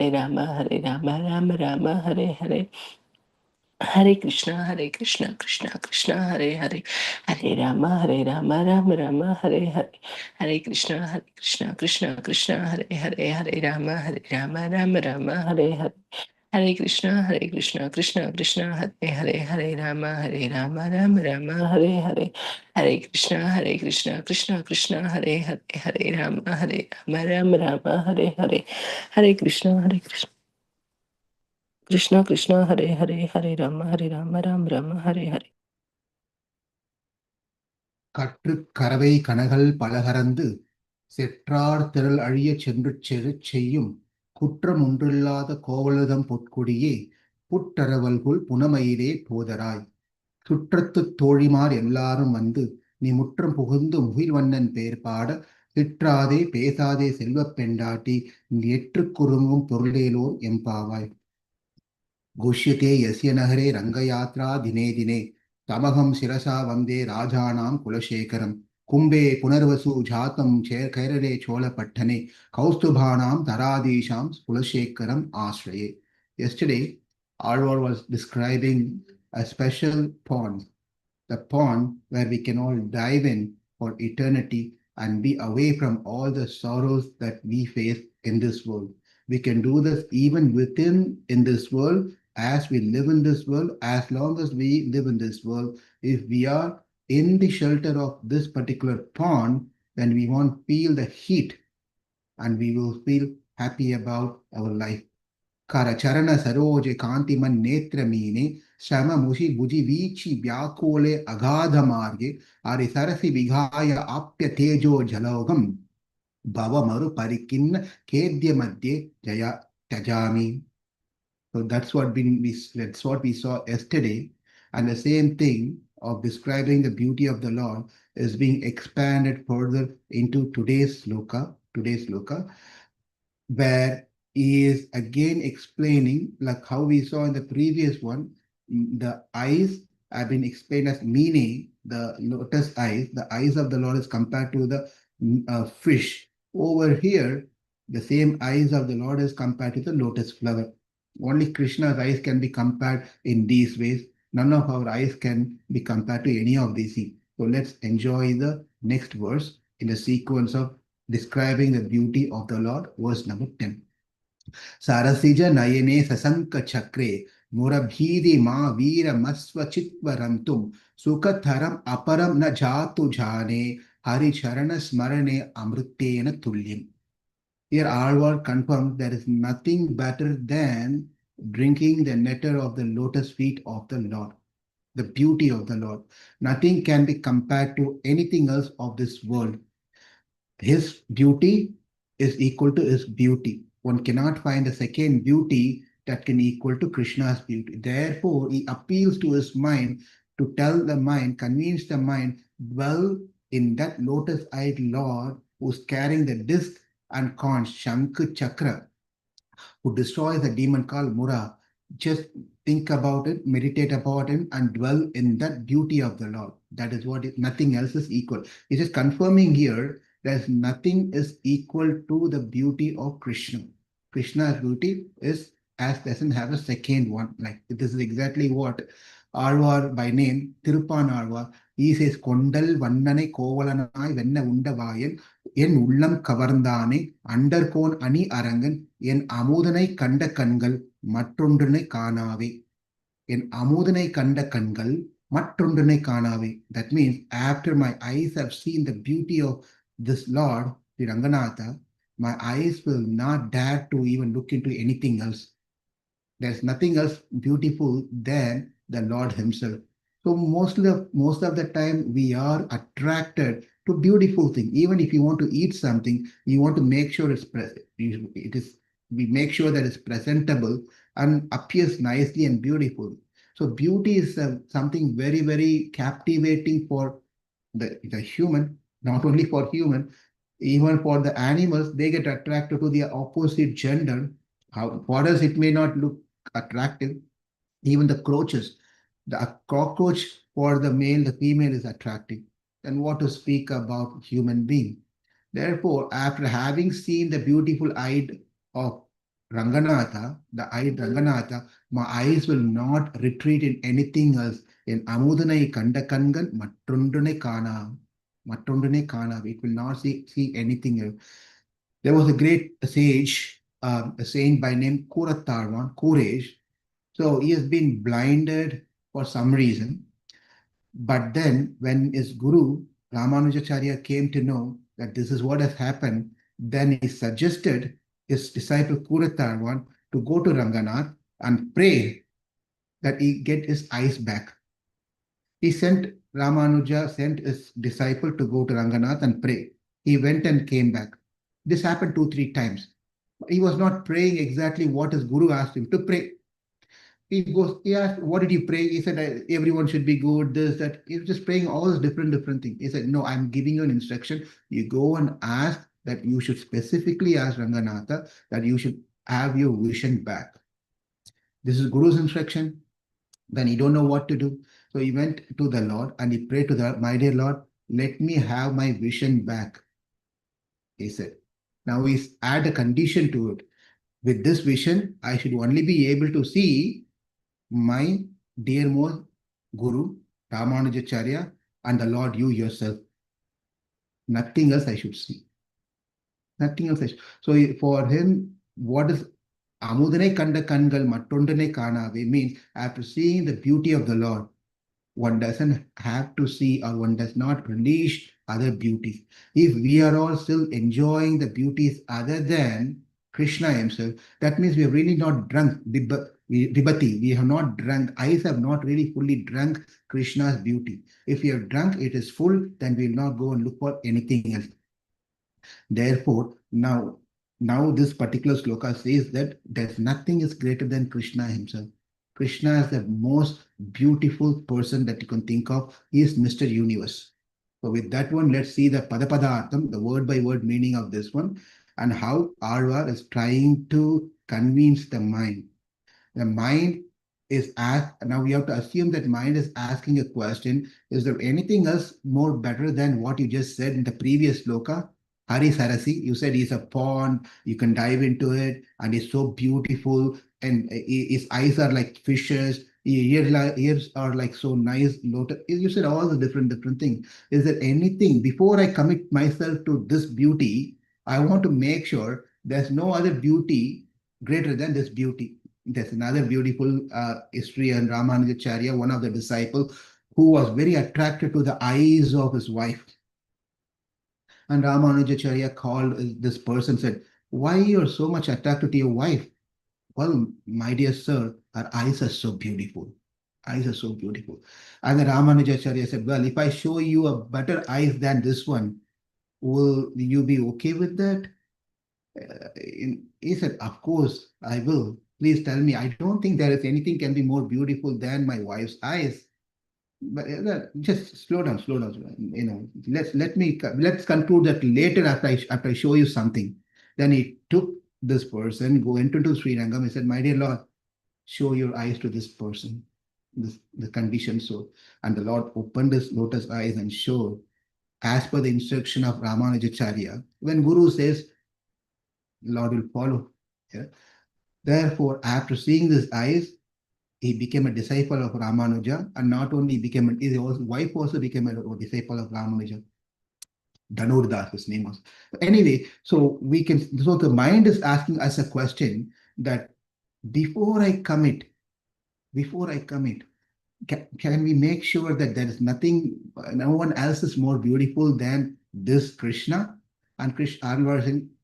Hare Rama, Rama Rama, Hare Hare. Hare Krishna, Krishna Krishna, Hare Hare, Hare Rama, Rama Rama, Hare Hare, Hare Krishna, Krishna Krishna, Hare Hare, Hare Rama, Rama Rama, Hare Hare, Hare Krishna, Krishna Krishna, Hare Hare, Hare Rama, Rama Rama, Hare Hare, Hare Krishna, Krishna Krishna, Hare Hare, Hare Rama, Rama Rama, Hare Hare, Hare Krishna, Krishna Krishna, Hare Hare, Hare Rama, Rama Rama, Hare Hare. கற்றுக் கரவை கனகள் பலகரந்து செற்றார் திரள் அழியச் சென்று செய்யும் குற்றம் ஒன்றில்லாத கோவலதம் பொற்குடியே புற்றரவல்குள் புனமயிலே போதராய் சுற்றத்துத் தோழிமார் எல்லாரும் வந்து நீ முற்றம் புகுந்து முகில்வண்ணன் பேர் பாட திற்றாதே பேசாதே செல்வப் பெண்டாட்டி எற்றுக் குறுங்கும் பொருளேலோர் எம்பாவாய் घोष्यते यस्य नगरे रङ्गयात्रा दिने दिने तमहं शिरसा वन्दे राजानां कुलशेखरं कुम्भे पुनर्वसु जातं कैरले चोलपट्टने कौस्तुभानां तरादीशां कुलशेखरम् आश्रये. Yesterday, Alwar was describing a special pond, the pond where we can all dive in for eternity and be away from all the sorrows that we face in this world. We can do this even within in this world. As we live in this world, as long as we live in this world, if we are in the shelter of this particular pond, then we won't feel the heat and we will feel happy about our life. Haricaraṇa saroje kantiman netramine shama mushi buji vichi vyakole agadha marge ari sarasi vigaya apya tejo jalogam bhava maru parikinna kedya madhye jaya tajami. So that's what we saw yesterday, and the same thing of describing the beauty of the Lord is being expanded further into today's sloka, where he is again explaining, like how we saw in the previous one, the eyes have been explained as meaning the lotus eyes. The eyes of the Lord is compared to the fish. Over here, the same eyes of the Lord is compared to the lotus flower. Only Krishna's eyes can be compared in these ways. None of our eyes can be compared to any of these things. So let's enjoy the next verse in the sequence of describing the beauty of the Lord. Verse number 10. sarasijanayanē saśaṅkhacakrē murabhidi viramasva rantum sukhataramaparaṃ jātu jānē haricaraṇa smaraṇāmṛtēna tulyam. Here Alwar confirms there is nothing better than drinking the nectar of the lotus feet of the Lord, the beauty of the Lord. Nothing can be compared to anything else of this world. His beauty is equal to his beauty. One cannot find a second beauty that can equal to Krishna's beauty. Therefore, he appeals to his mind to tell the mind, convince the mind, dwell in that lotus-eyed Lord who's carrying the disc and conch, Shankha, Chakra, who destroys a demon called Murā. Just think about it, meditate about it, and dwell in that beauty of the Lord. That is what nothing else is equal. He's just confirming here that nothing is equal to the beauty of Krishna. Krishna's beauty doesn't have a second one. Like this is exactly what Alwar by name, Tirupan Alwar, he says, Kondal Vandane Kovalanai Venna Undavayan, En Ullam Kavarndane, Underkon Ani Arangan, En Amudanai Kanda Kangal, Matrundane Kanave. En Amudanai Kanda Kangal, Matrundane Kanave. That means after my eyes have seen the beauty of this Lord, the Ranganatha, my eyes will not dare to even look into anything else. There's nothing else beautiful than the Lord himself. So most of the time we are attracted to beautiful things. Even if you want to eat something, you want to make sure we make sure that it's presentable and appears nicely and beautiful. So beauty is something very, very captivating for the human, not only for human, even for the animals. They get attracted to the opposite gender. For us, it may not look attractive. Even the cockroaches, the cockroach for the male, the female is attractive. And what to speak about human being? Therefore, after having seen the beautiful eye of Ranganatha, the eye Ranganatha, my eyes will not retreat in anything else. In Amudanai Kandakangan, Matrundane Kana, it will not see anything else. There was a great sage, a saint by name Kuresh. So he has been blinded for some reason. But then, when his guru Ramanujacharya came to know that this is what has happened, then he suggested his disciple Kuratarwan to go to Ranganath and pray that he get his eyes back. He sent Ramanuja sent his disciple to go to Ranganath and pray. He went and came back. This happened 2, 3 times. He was not praying exactly what his guru asked him to pray. He asked, what did you pray? He said, everyone should be good, this, that. He was just praying all these different things. He said, no, I'm giving you an instruction. You go and ask that you should specifically ask Ranganatha that you should have your vision back. This is Guru's instruction. Then he don't know what to do. So he went to the Lord and he prayed to the my dear Lord, let me have my vision back. He said. Now he's add a condition to it. With this vision, I should only be able to see my dearmost Guru, Ramanujacharya, and the Lord, you yourself. Nothing else I should see. Nothing else. So for him, what is Amudane Kanda Kangal Matundane Kanave means after seeing the beauty of the Lord, one doesn't have to see or one does not release other beauties. If we are all still enjoying the beauties other than Krishna himself, that means we have really not drunk Vibhati. We have not drunk, eyes have not really fully drunk Krishna's beauty. If we have drunk, it is full, then we will not go and look for anything else. Therefore, now this particular sloka says that there's nothing is greater than Krishna himself. Krishna is the most beautiful person that you can think of. He is Mr. Universe. So with that one, let's see the Padapadartham, the word by word meaning of this one, and how Alwar is trying to convince the mind. The mind is asked, now we have to assume that mind is asking a question, is there anything else more better than what you just said in the previous sloka? Hari Sarasi, you said he's a pond, you can dive into it, and he's so beautiful, and his eyes are like fishes, ears are like so nice, lotus. You said all the different things. Is there anything, before I commit myself to this beauty, I want to make sure there's no other beauty greater than this beauty. There's another beautiful history in Ramanujacharya, one of the disciples, who was very attracted to the eyes of his wife. And Ramanujacharya called this person, said, why you're so much attracted to your wife? Well, my dear sir, her eyes are so beautiful. Eyes are so beautiful. And the Ramanujacharya said, well, if I show you a better eyes than this one, will you be okay with that? He said, of course, I will. Please tell me. I don't think there is anything can be more beautiful than my wife's eyes. But just slow down, slow down. You know, let's conclude that later after I show you something. Then he took this person, go into Srirangam. He said, my dear Lord, show your eyes to this person, the condition so. And the Lord opened his lotus eyes and showed, as per the instruction of Ramanujacharya. When Guru says, Lord will follow. Yeah? Therefore, after seeing these eyes, he became a disciple of Ramanuja, and not only became, his wife also became a disciple of Ramanuja. Dhanurdas, his name was. Anyway, so the mind is asking us a question that before I commit, can we make sure that there is nothing, no one else is more beautiful than this Krishna? And Krishna,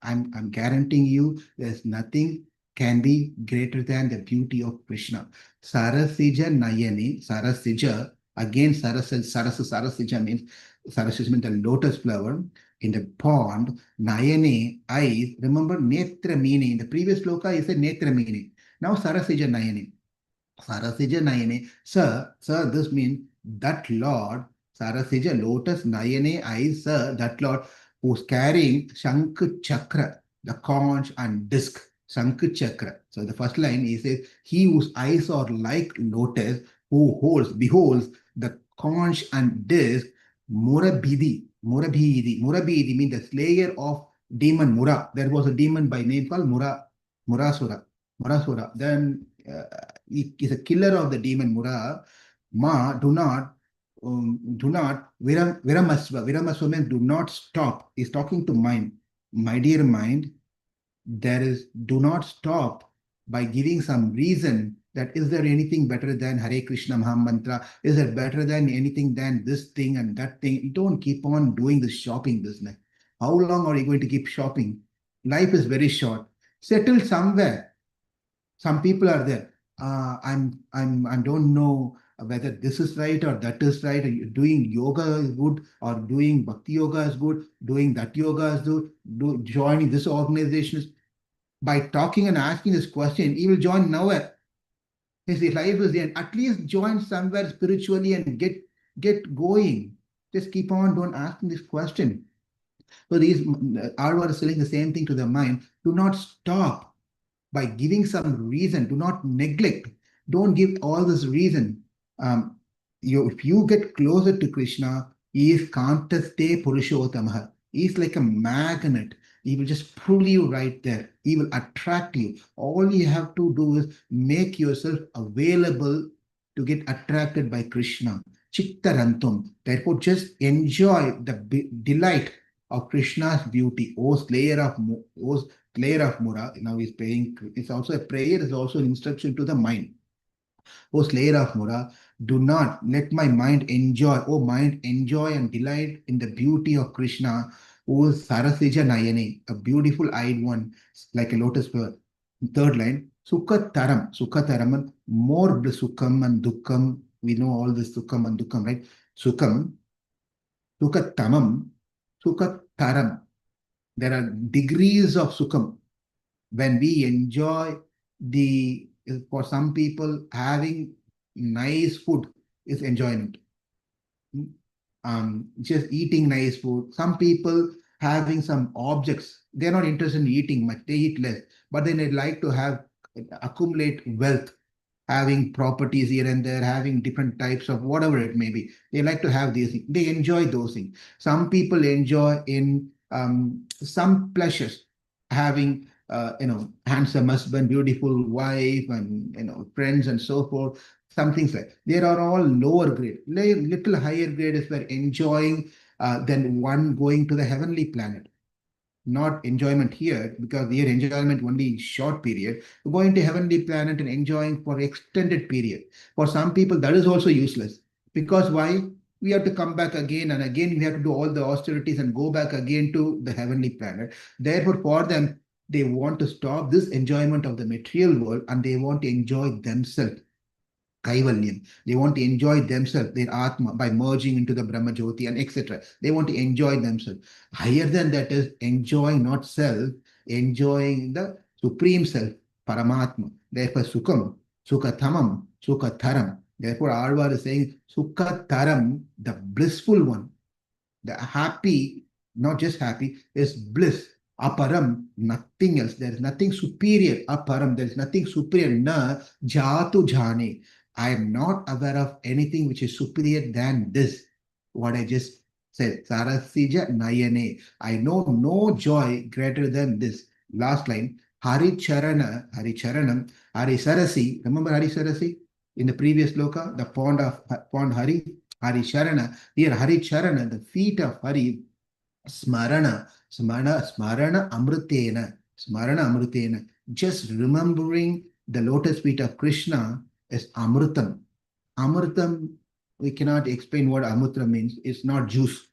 I'm guaranteeing you, there's nothing can be greater than the beauty of Krishna. Sarasijanayanē, sarasija, again sarasija means the lotus flower in the pond. Nayane, eyes. Remember netra meaning. In the previous sloka, he said netra meaning. Now sarasijanayanē. Sarasijanayanē. Sir, this means that Lord, Sarasija, lotus, Nayanē, eyes, sir, that Lord who's carrying Chakra, the conch and disc. Chakra. So the first line he says, he whose eyes are like lotus, who beholds the conch and disc, murabhidi. Murabhidi means the slayer of demon Mura. There was a demon by name called Mura. Murasura. Murasura. Then he is a killer of the demon Mura. Ma, do not, viramasva. Viramasva means do not stop. He's talking to mind. My dear mind, there is, do not stop by giving some reason that is there anything better than Hare Krishna Mahamantra? Is there better than anything than this thing and that thing? Don't keep on doing the shopping business. How long are you going to keep shopping? Life is very short. Settle somewhere. Some people are there. I don't know whether this is right or that is right. Doing yoga is good, or doing bhakti yoga is good, doing that yoga is good, joining this organization is. By talking and asking this question, he will join nowhere. His life is the end. At least join somewhere spiritually and get going. Just keep on, don't asking this question. So these Alwar is telling the same thing to the mind. Do not stop by giving some reason. Do not neglect. Don't give all this reason. If you get closer to Krishna, he is kantaste purushotamaha. He is like a magnet. He will just pull you right there. He will attract you. All you have to do is make yourself available to get attracted by Krishna. Citta rantum. Therefore, just enjoy the delight of Krishna's beauty. O slayer of Mura. Now he's praying. It's also a prayer. It's also an instruction to the mind. O slayer of Mura, do not let my mind enjoy. O mind, enjoy and delight in the beauty of Krishna, who is sarasijanayanē, a beautiful eyed one, like a lotus flower. Third line, sukhataram, more bliss, sukham and dukkham. We know all this sukham and dukkham, right? Sukham, sukhatamam, sukhataram. There are degrees of sukham. When we enjoy for some people, having nice food is enjoyment. Just eating nice food. Some people having some objects, they're not interested in eating much, they eat less, but then they like to accumulate wealth, having properties here and there, having different types of whatever it may be. They like to have these things. They enjoy those things. Some people enjoy in some pleasures, having handsome husband, beautiful wife, and friends and so forth. Some things like they are all lower grade. Little higher grade is where enjoying than one going to the heavenly planet. Not enjoyment here, because here enjoyment only short period. Going to heavenly planet and enjoying for extended period. For some people, that is also useless. Because why? We have to come back again and again. We have to do all the austerities and go back again to the heavenly planet. Therefore, for them, they want to stop this enjoyment of the material world and they want to enjoy themselves. Kaivalyam. They want to enjoy themselves, their Atma, by merging into the Brahma Jyoti and etc. They want to enjoy themselves. Higher than that is enjoying not self, enjoying the Supreme Self, Paramatma. Therefore, Sukham, Sukhatamam, Sukhataram. Therefore, Alwar is saying Sukhataram, the blissful one, the happy, not just happy, is bliss. Aparam, nothing else. There is nothing superior. Aparam, there is nothing superior. Na jātu jānē. I am not aware of anything which is superior than this. What I just said. Sarasijanayanē. I know no joy greater than this. Last line. Haricaraṇa, Haricharanam, Harisarasi. Remember Harisarasi? In the previous sloka, the pond Hari, Harisharana. Here Haricaraṇa, the feet of Hari, smaraṇāmṛtēna. Just remembering the lotus feet of Krishna is amrutam. Amrutam, we cannot explain what amrutam means. It's not juice.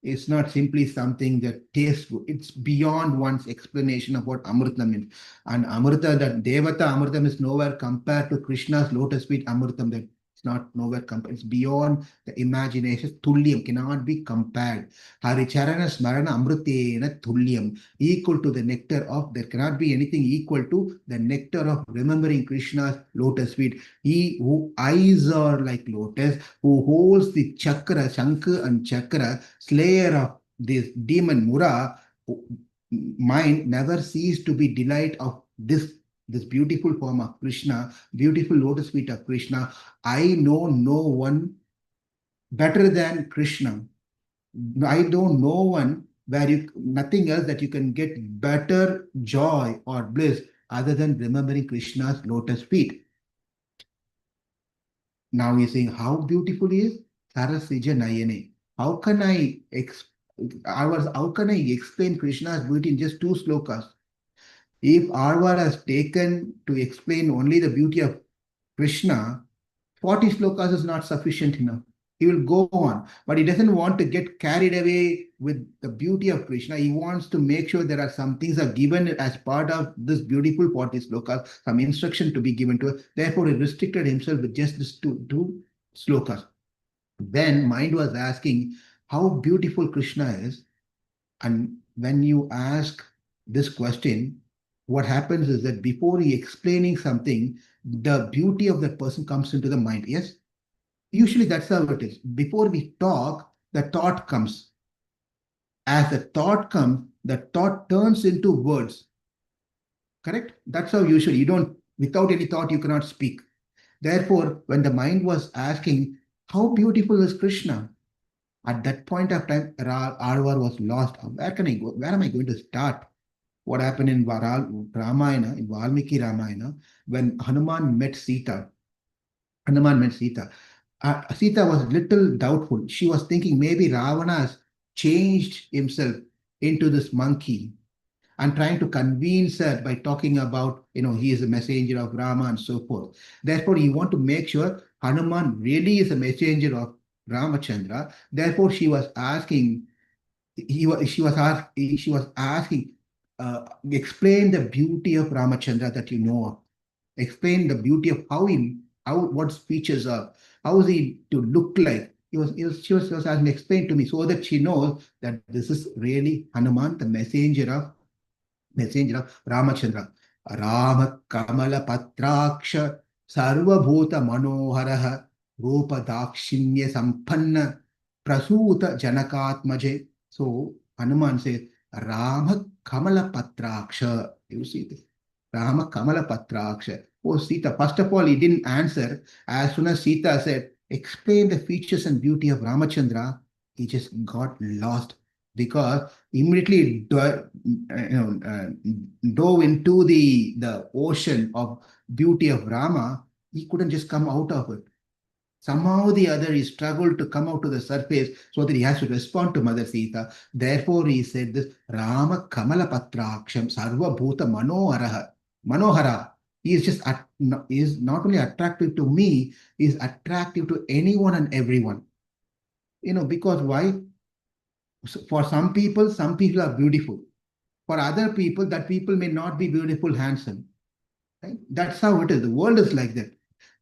It's not simply something that tastes good. It's beyond one's explanation of what amrutam means. And amrita, that devata amrutam, is nowhere compared to Krishna's lotus feet amrutam. That it's not nowhere compared. It's beyond the imagination. Tulyam cannot be compared. Haricaraṇa smaraṇāmṛtēna tulyam, equal to the nectar of. There cannot be anything equal to the nectar of remembering Krishna's lotus feet. He who eyes are like lotus, who holds the Chakra, Shankha and Chakra, slayer of this demon Mura, mind never cease to be delight of this beautiful form of Krishna, beautiful lotus feet of Krishna. I know no one better than Krishna. I don't know one where nothing else that you can get better joy or bliss other than remembering Krishna's lotus feet. Now he's saying how beautiful he is. Sarasijanayanē. How can how can I explain Krishna's beauty in just two slokas? If Alwar has taken to explain only the beauty of Krishna, 40 slokas is not sufficient enough. He will go on, but he doesn't want to get carried away with the beauty of Krishna. He wants to make sure there are some things are given as part of this beautiful 40 slokas, some instruction to be given to us. Therefore, he restricted himself with just these two slokas. Then mind was asking how beautiful Krishna is. And when you ask this question, what happens is that before he explaining something, the beauty of that person comes into the mind. Yes? Usually that's how it is. Before we talk, the thought comes. As the thought comes, the thought turns into words. Correct? That's how usually without any thought, you cannot speak. Therefore, when the mind was asking, how beautiful is Krishna? At that point of time, Alwar was lost. Where can I go? Where am I going to start? What happened in Ramayana, in Valmiki Ramayana, when Hanuman met Sita? Hanuman met Sita. Sita was little doubtful. She was thinking maybe Ravana has changed himself into this monkey and trying to convince her by talking about, he is a messenger of Rama and so forth. Therefore, you want to make sure Hanuman really is a messenger of Ramachandra. Therefore, she was asking, she was asking, explain the beauty of Ramachandra that you know of. Explain the beauty of what his features are, how is he to look like. She was asking, explain to me so that she knows that this is really Hanuman, the messenger of Ramachandra. Rama Kamala Patraksha Sarvabhuta Manoharaha Rupa Dakshinya Sampanna Prasuta Janakatmaje. So Hanuman says, Rama Kamala Patraksha. You see this? Rama Kamala Patraksha. Oh, Sita. First of all, he didn't answer. As soon as Sita said, explain the features and beauty of Ramachandra, he just got lost because immediately dove into the ocean of beauty of Rama. He couldn't just come out of it. Somehow the other, he struggled to come out to the surface so that he has to respond to Mother Sita. Therefore, he said this, Rama Kamala Patraksham Sarva Bhuta Manohara. He is just he is not only attractive to me, he is attractive to anyone and everyone. Because why? For some people are beautiful. For other people, that people may not be beautiful, handsome. Right? That's how it is. The world is like that.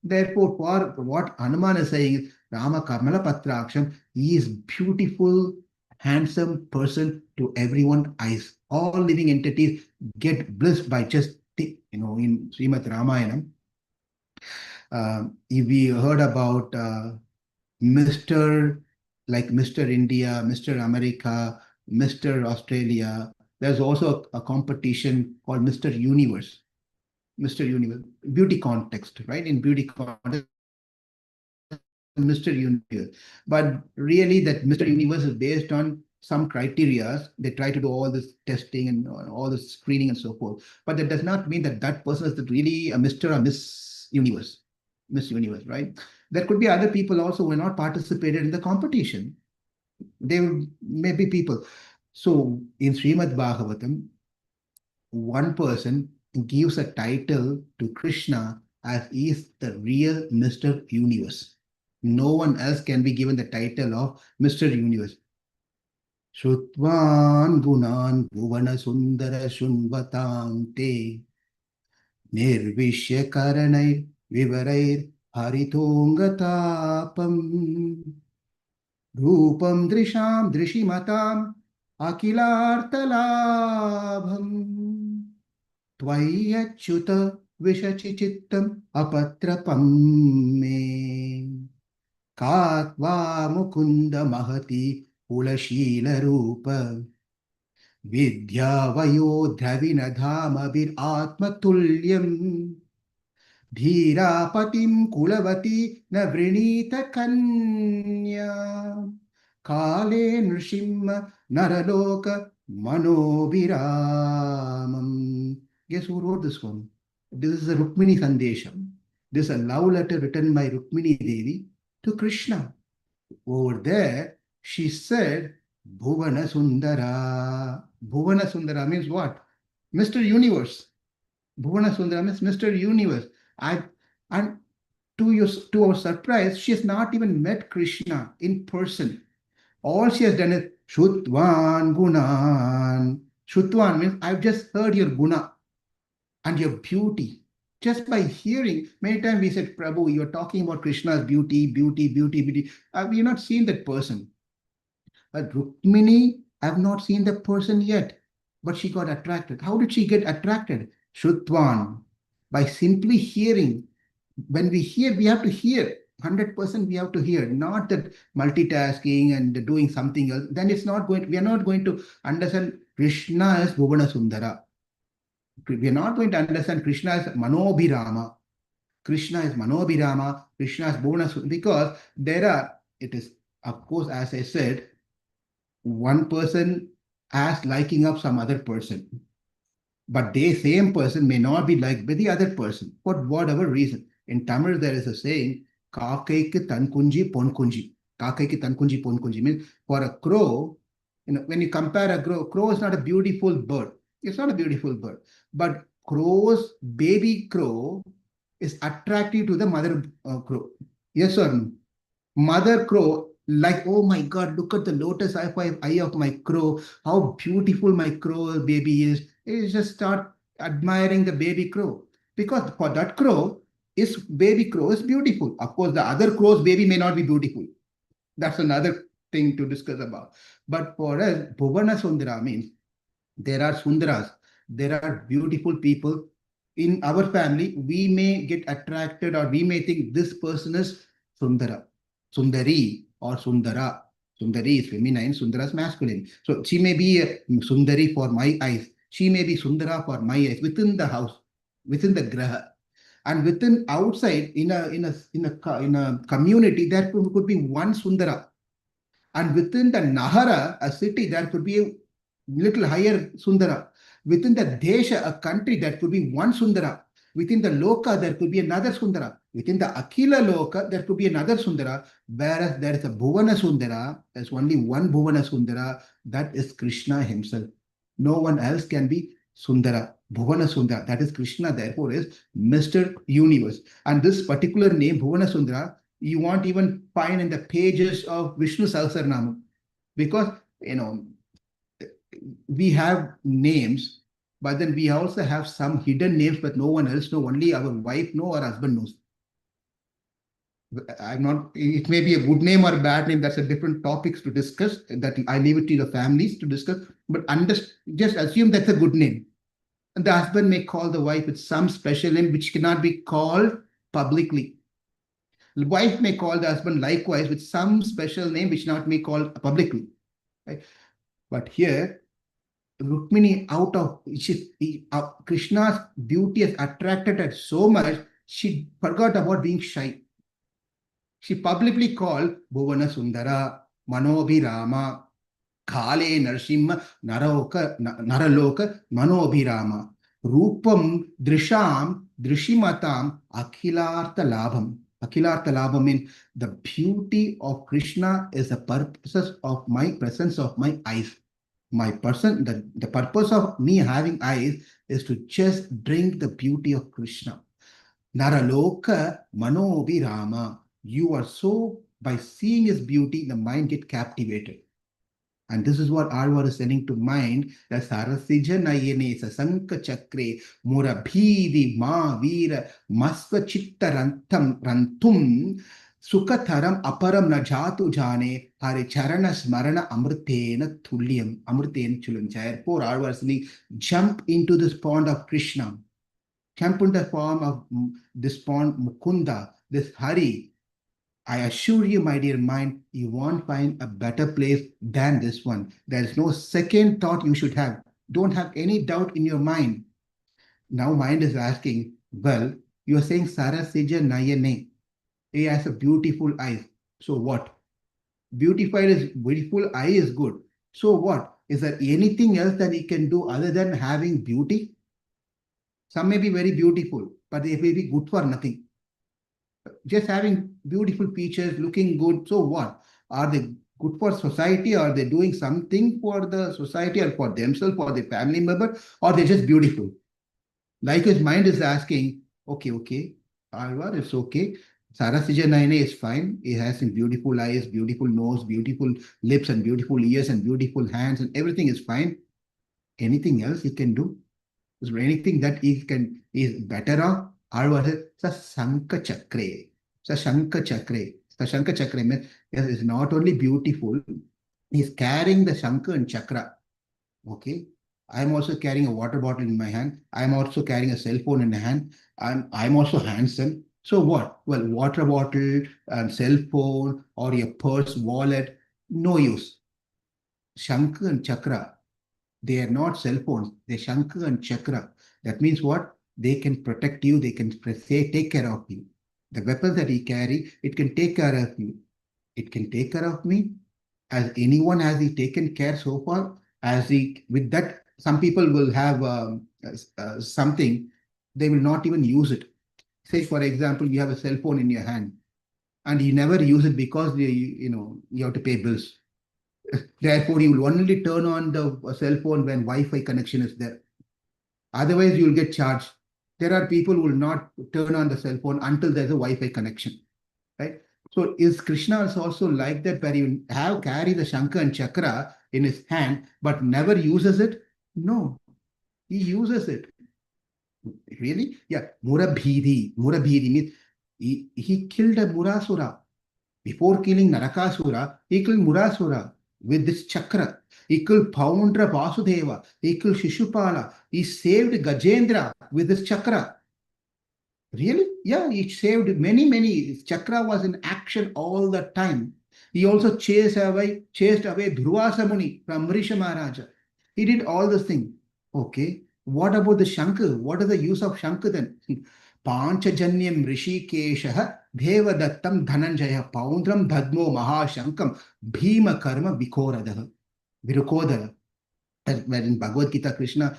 Therefore, for what Hanuman is saying is, Rama Kamala Patraksham, he is beautiful, handsome person to everyone's eyes. All living entities get blissed by just, in Srimad Ramayana. If we heard about Mr. India, Mr. America, Mr. Australia, there's also a competition called Mr. Universe. Mr. Universe, beauty context, right? In beauty context, Mr. Universe. But really, that Mr. Universe is based on some criteria. They try to do all this testing and all this screening and so forth. But that does not mean that that person is really a Mr. or Miss Universe. Miss Universe, right? There could be other people also who are not participated in the competition. They may be people. So in Srimad Bhagavatam, one person gives a title to Krishna as he is the real Mr. Universe. No one else can be given the title of Mr. Universe. Shrutvan gunan bhuvana sundara shunvatam te nirvishya karanai vivarair haritongatapam rupam drisham drishimatam akilartalabham Tvayachyuta vishachicittam apatrapam me Katva Mukunda Mahati Ulashila Rupa Vidya Vayo Dravina Dhama Bir Atma Tulyam Dhirapatim Kulavati Navrinita Kanya Kale Nrishimma Naraloka Manobiramam Guess who wrote this one? This is a Rukmini Sandesham. This is a love letter written by Rukmini Devi to Krishna. Over there, she said, Bhuvana Sundara. Bhuvana Sundara means what? Mr. Universe. Bhuvana Sundara means Mr. Universe. And to our surprise, she has not even met Krishna in person. All she has done is Shutvan Gunan. Shutvan means I've just heard your guna and your beauty. Just by hearing, many times we said, Prabhu, you're talking about Krishna's beauty, beauty, beauty, beauty. We've not seen that person. But Rukmini, I've not seen the person yet. But she got attracted. How did she get attracted? Shutvan. By simply hearing. When we hear, we have to hear. 100% we have to hear, not that multitasking and doing something else. Then it's not going. We are not going to understand Krishna as Bhuvana Sundara. We are not going to understand Krishna as Manobhirama. Krishna is Manobhirama. Krishna is Bhuvana Sundara. Because there are, it is, of course, as I said, one person as liking up some other person. But the same person may not be liked by the other person for whatever reason. In Tamil, there is a saying, Kakaikku tankunji ponkunji. Kakaikku tankunji ponkunji means for a crow, when you compare a crow is not a beautiful bird. It's not a beautiful bird. But baby crow is attractive to the mother crow. Yes or no? Mother crow, like, oh my God, look at the lotus eye of my crow, how beautiful my crow baby is. You just start admiring the baby crow. Because for that crow, baby crow is beautiful. Of course, the other crow's baby may not be beautiful. That's another thing to discuss about. But for us, Bhuvana Sundara means there are Sundaras, there are beautiful people. In our family, we may get attracted or we may think this person is Sundara, Sundari or Sundara. Sundari is feminine, Sundara is masculine. So she may be a Sundari for my eyes. She may be Sundara for my eyes within the house, within the graha. And within outside, in a community, there could be one Sundara. And within the Nahara, a city, there could be a little higher Sundara. Within the Desha, a country, there could be one Sundara. Within the Loka, there could be another Sundara. Within the Akila Loka, there could be another Sundara. Whereas there is a Bhuvana Sundara, there's only one Bhuvana Sundara, that is Krishna himself. No one else can be Sundara. Bhuvana Sundara, that is Krishna, therefore is Mr. Universe. And this particular name, Bhuvana Sundara, you won't even find in the pages of Vishnu Sahasranamam. Because, we have names, but then we also have some hidden names, but no one else knows, only our wife knows or husband knows. It may be a good name or a bad name, that's a different topics to discuss, that I leave it to the families to discuss, but just assume that's a good name. And the husband may call the wife with some special name which cannot be called publicly. The wife may call the husband likewise with some special name which not may call publicly. Right? But here, Rukmini, Krishna's beauty has attracted her so much, she forgot about being shy. She publicly called Bhuvana Sundara, Manobhirama, Kale Narsimha, Naraloka, Manobhirama, Rupam, Drisham, Drishimatam, Akhilartha Labham. Akhilartha Labham means the beauty of Krishna is the purposes of my presence of my eyes. The purpose of me having eyes is to just drink the beauty of Krishna. Naraloka Manobhirama. You are so, by seeing his beauty, the mind get captivated. And this is what Alwar is sending to mind, that sarasijanayanē, saśaṅkhacakrē, murabhidi, viramasva, citta, rantum, sukhataramaparaṃ, jātu, jānē, haricaraṇa, smaraṇāmṛtēna, tulyam. Therefore, Alwar is saying, jump into this pond of Krishna. Jump into the form of this pond, Mukunda, this Hari. I assure you, my dear mind, you won't find a better place than this one. There is no second thought you should have. Don't have any doubt in your mind. Now mind is asking, well, you are saying sarasijanayanē. He has a beautiful eyes. So what? Beautiful eye is good. So what? Is there anything else that he can do other than having beauty? Some may be very beautiful, but they may be good for nothing. Just having beautiful features, looking good, so what? Are they good for society? Are they doing something for the society or for themselves, for their family member, or they're just beautiful? Like his mind is asking, okay, Alwar, it's okay. Sarasijanayanē is fine. He has some beautiful eyes, beautiful nose, beautiful lips, and beautiful ears, and beautiful hands, and everything is fine. Anything else he can do? Is there anything that he can is better off? Alwar says, saśaṅkhacakrē. Saśaṅkhacakrē. Saśaṅkhacakrē means yes, it's not only beautiful, he's carrying the Shankha and Chakra. Okay. I'm also carrying a water bottle in my hand. I'm also carrying a cell phone in my hand. I'm also handsome. So what? Well, water bottle and cell phone or your purse, wallet, no use. Shankha and Chakra, they are not cell phones. They're Shankha and Chakra. That means what? They can protect you. They can say, take care of you. The weapons that he carry, it can take care of you. It can take care of me. As anyone has he taken care so far? As he with that, some people will have something, they will not even use it. Say, for example, you have a cell phone in your hand and you never use it because you have to pay bills. Therefore, you will only turn on the cell phone when Wi-Fi connection is there. Otherwise, you will get charged. There are people who will not turn on the cell phone until there's a Wi-Fi connection, right? So is Krishna also like that, where you have carry the Shankha and Chakra in his hand, but never uses it? No, he uses it. Really? Yeah. Murabhidi. Murabhidi means he killed a Murasura. Before killing Narakasura, he killed Murasura with this chakra. He killed Paundra Vasudeva. He killed Shishupala. He saved Gajendra with this chakra. Really? Yeah, he saved many. Chakra was in action all the time. He also chased away Dhruva Muni from Marisha Maharaja. He did all this thing. Okay. What about the Shankha? What is the use of Shankha then? Panchajanyam Rishikesha Devadattam Dhananjaya Paundram Dhadmo Mahashankam Bhima Karma Virukodara. Where in Bhagavad Gita, Krishna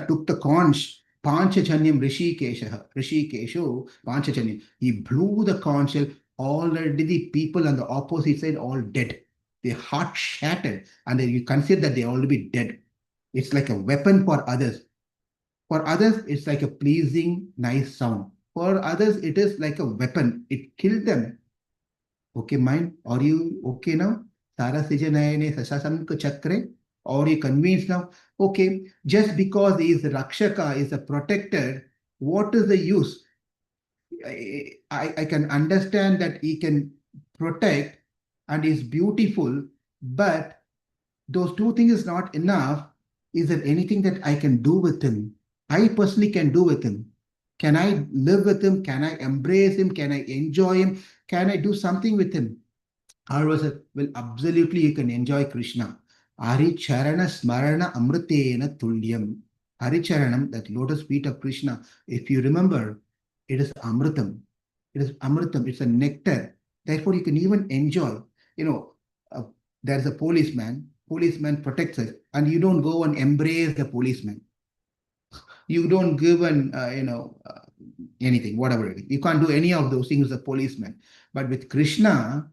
took the conch, Panchajanyam Rishikesho, Panchajanyam. He blew the conch shell. Already the people on the opposite side all dead. Their heart shattered, and then you consider that they already dead. It's like a weapon for others. For others, it's like a pleasing, nice sound. For others, it is like a weapon. It killed them. Okay, mind? Are you okay now? Sarasijanayanē saśaṅkhacakrē. Or you convinced now? Okay, just because he is the Rakshaka, is a protector, what is the use? I can understand that he can protect and is beautiful, but those two things is not enough. Is there anything that I can do with him? I personally can do with him. Can I live with him? Can I embrace him? Can I enjoy him? Can I do something with him? Alwar said, well, absolutely you can enjoy Krishna. Haricaraṇa smaraṇāmṛtēna tulyam. Haricharanam, that lotus feet of Krishna, if you remember, it is amritam. It is amritam. It's a nectar. Therefore, you can even enjoy. There's a policeman. Policeman protects us, and you don't go and embrace the policeman. You don't give anything, whatever it is. You can't do any of those things as a policeman. But with Krishna,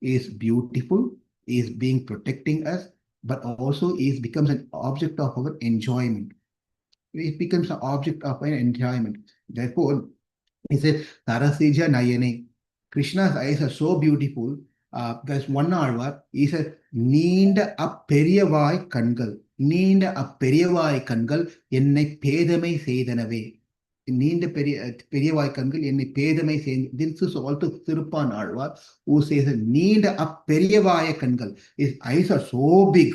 he is beautiful. He is being protecting us, but also he becomes an object of our enjoyment. It becomes an object of an enjoyment. Therefore, he said, sarasijanayanē. Krishna's eyes are so beautiful. There's one Alwar. He said, நீண்ட அப்பெரியவாய் கண்கள். நீண்ட அப்பெரியவாய் கண்கள் என்னை பேதமை செய்தனவே. நீண்ட பெரியவாய் கண்கள் என்னை பேதமை செய்த. This is also Tiruppan Alwar, who says நீண்ட அப்பெரியவாய கண்கள். His eyes are so big,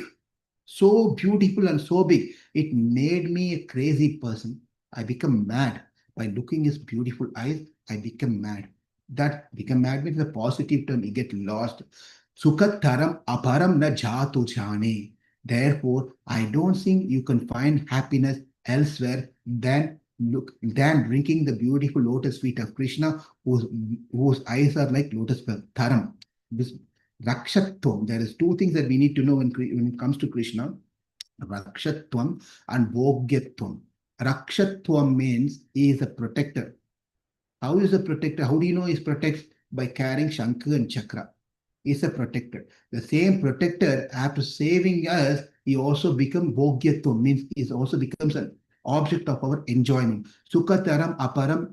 so beautiful and so big. It made me a crazy person. I become mad. By looking his beautiful eyes, I become mad. That become mad means a positive term. You get lost. Sukhataramaparaṃ na jātu jānē. Therefore, I don't think you can find happiness elsewhere than drinking the beautiful lotus feet of Krishna, whose eyes are like lotus feet. Taram. This Rakshatvam. There is two things that we need to know when it comes to Krishna. Rakshatvam and Bhogyatvam. Rakshatvam means he is a protector. How is a protector? How do you know he protects? By carrying Shankha and Chakra. He's a protector. The same protector, after saving us, he also becomes bhogyatvam, means he also becomes an object of our enjoyment. Sukhataram.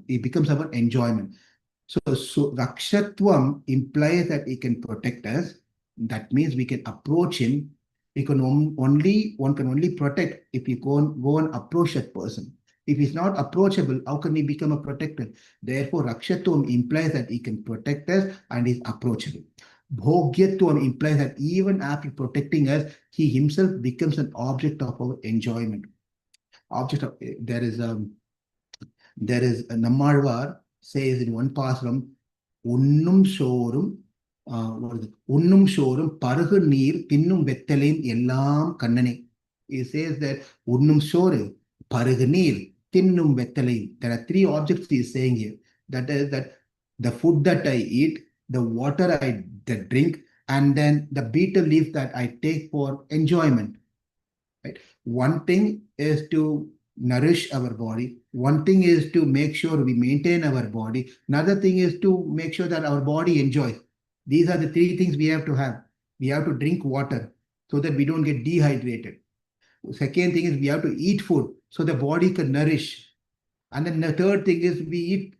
He becomes our enjoyment. So Rakshatvam implies that he can protect us. That means we can approach him. One can only protect if you go and approach that person. If he's not approachable, how can he become a protector? Therefore, Rakshatvam implies that he can protect us and is approachable. Bhogyatvam implies that even after protecting us, he himself becomes an object of our enjoyment. There is a Nammalwar says in one pasram, Unnum Shorum, what is it? Unnum Shorum, Parahu Neer, Tinnum Vettaleim, Ellam Kannane. He says that Unnum Shoru, Parahu Neer, Tinnum Vettaleim. There are three objects he is saying here. That is that the food that I eat, the water I drink, and then the betel leaf that I take for enjoyment. Right? One thing is to nourish our body. One thing is to make sure we maintain our body. Another thing is to make sure that our body enjoys. These are the three things we have to have. We have to drink water so that we don't get dehydrated. Second thing is we have to eat food so the body can nourish. And then the third thing is we eat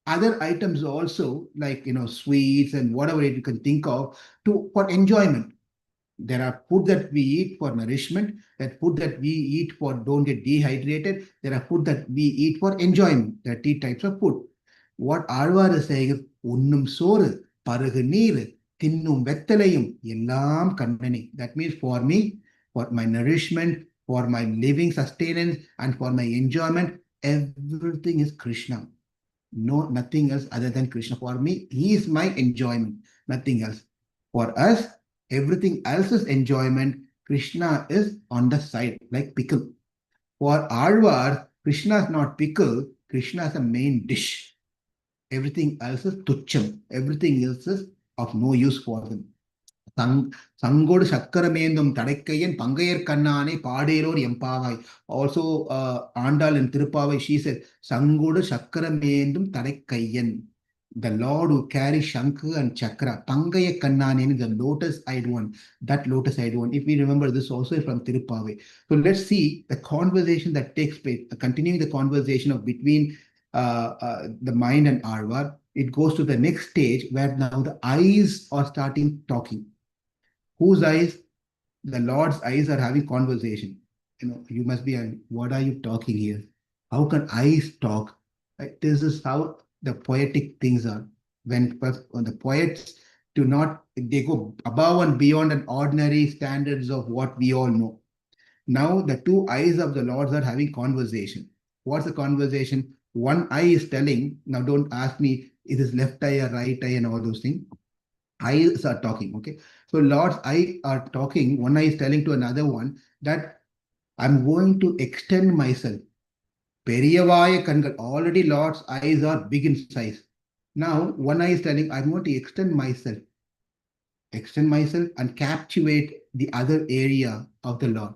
other items also, like sweets and whatever you can think of, for enjoyment. There are food that we eat for nourishment, that food that we eat for don't get dehydrated. There are food that we eat for enjoyment. There are three types of food. What Alwar is saying is, unnum soru, paragu neer, tinnum vettalayum, ellam kannane. That means for me, for my nourishment, for my living sustenance, and for my enjoyment, everything is Krishna. No, nothing else other than Krishna. For me, he is my enjoyment, nothing else. For us, everything else is enjoyment. Krishna is on the side, like pickle. For Alwar, Krishna is not pickle. Krishna is the main dish. Everything else is tulyam. Everything else is of no use for them. Sangodu Shakkaramendum Tadakkayan Pangayar Kannane Paderor Yempavai. Also, Andal in Tirupavai, she said, Sangodu Shakkaramendum Tadakkayan. The Lord who carries Shankha and Chakra. Pangaya Kannane is the lotus-eyed one. That lotus-eyed one. If we remember, this also is from Tirupavai. So let's see the conversation that takes place, continuing the conversation of between the mind and Alwar. It goes to the next stage where now the eyes are starting talking. Whose eyes? The Lord's eyes are having conversation. You must be, what are you talking here? How can eyes talk? Right? This is how the poetic things are. When the poets they go above and beyond an ordinary standards of what we all know. Now the two eyes of the Lords are having conversation. What's the conversation? One eye is telling, now don't ask me, is this left eye or right eye and all those things. Eyes are talking, okay? So Lord's eye are talking, one eye is telling to another one that I'm going to extend myself. Periyavaya Kangal, already Lord's eyes are big in size. Now one eye is telling, I'm going to extend myself and captivate the other area of the Lord.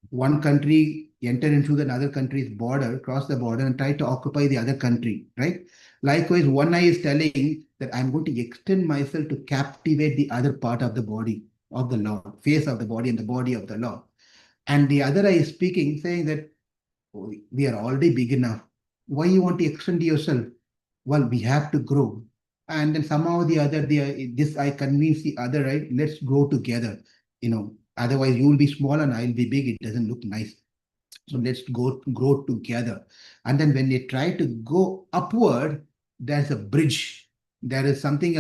One country enter into another country's border, cross the border and try to occupy the other country, right? Likewise, one eye is telling that I'm going to extend myself to captivate the other part of the body of the Lord, face of the body and the body of the Lord. And the other eye is speaking, saying that we are already big enough. Why you want to extend yourself? Well, we have to grow. And then somehow the other, this eye convince the other eye, let's grow together. Otherwise you will be small and I'll be big. It doesn't look nice. So let's grow together. And then when they try to go upward, there's a bridge. There is something